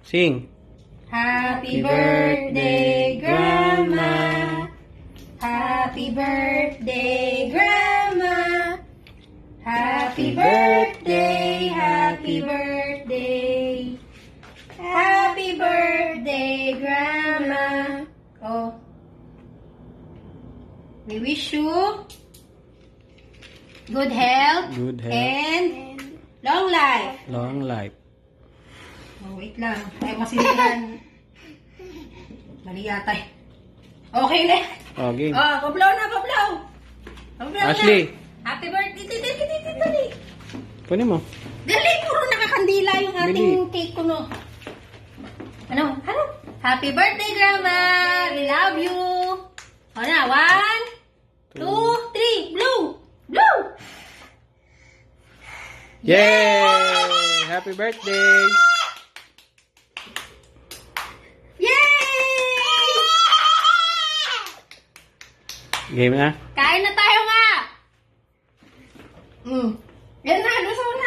Sing. Happy birthday, Grandma. Happy birthday, Grandma. Happy birthday, happy birthday. Happy birthday, Grandma. Oh. We wish you good health, Good health. and long life. Long life. Oh, wait lang. Ay, masilihan. Mali yata eh. Okay na. Oh, game. Oh, pablaw na, pablaw. Pablaw Ashley. na. Happy birthday. Dali. Kunin mo. Dali, puro nakakandila yung ating cake ko, no. Ano? Happy birthday, Grandma. We love you. O na, 1, 2, 3. Blow. Blow. Yay! Happy birthday! Yay! Game na? Kain na tayo nga. Yan na, lusaw na.